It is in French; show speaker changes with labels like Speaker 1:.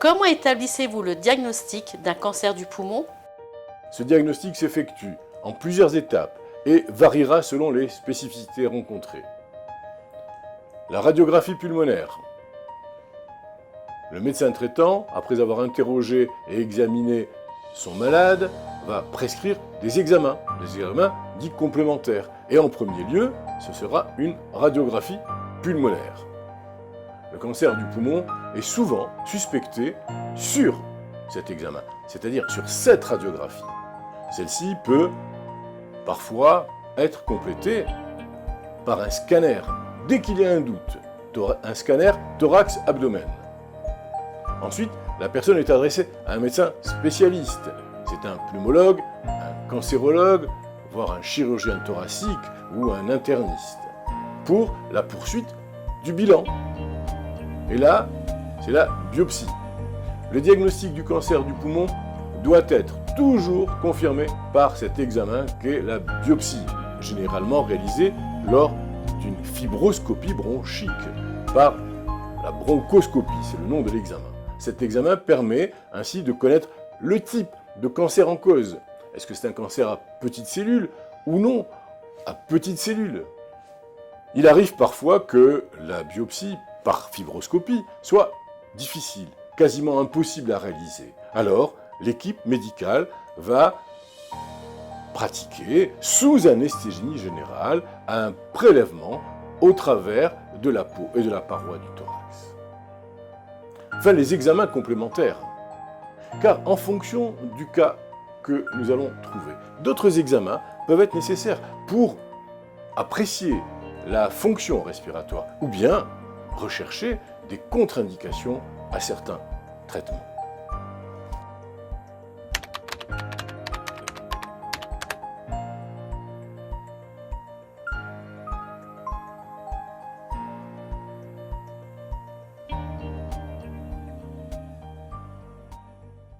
Speaker 1: Comment établissez-vous le diagnostic d'un cancer du poumon?
Speaker 2: Ce diagnostic s'effectue en plusieurs étapes et variera selon les spécificités rencontrées. La radiographie pulmonaire. Le médecin traitant, après avoir interrogé et examiné son malade, va prescrire des examens dits complémentaires. Et en premier lieu, ce sera une radiographie pulmonaire. Le cancer du poumon est souvent suspecté sur cet examen, c'est-à-dire sur cette radiographie. Celle-ci peut parfois être complétée par un scanner, dès qu'il y a un doute, un scanner thorax-abdomen. Ensuite, la personne est adressée à un médecin spécialiste. C'est un pneumologue, un cancérologue, voire un chirurgien thoracique ou un interniste, pour la poursuite du bilan. Et là, c'est la biopsie. Le diagnostic du cancer du poumon doit être toujours confirmé par cet examen qu'est la biopsie, généralement réalisée lors d'une fibroscopie bronchique, par la bronchoscopie, c'est le nom de l'examen. Cet examen permet ainsi de connaître le type de cancer en cause. Est-ce que c'est un cancer à petites cellules ou non à petites cellules? Il arrive parfois que la biopsie par fibroscopie soit difficile, quasiment impossible à réaliser. Alors, l'équipe médicale va pratiquer, sous anesthésie générale, un prélèvement au travers de la peau et de la paroi du thorax. Enfin, les examens complémentaires. Car en fonction du cas que nous allons trouver, d'autres examens peuvent être nécessaires pour apprécier la fonction respiratoire ou bien rechercher des contre-indications à certains traitements.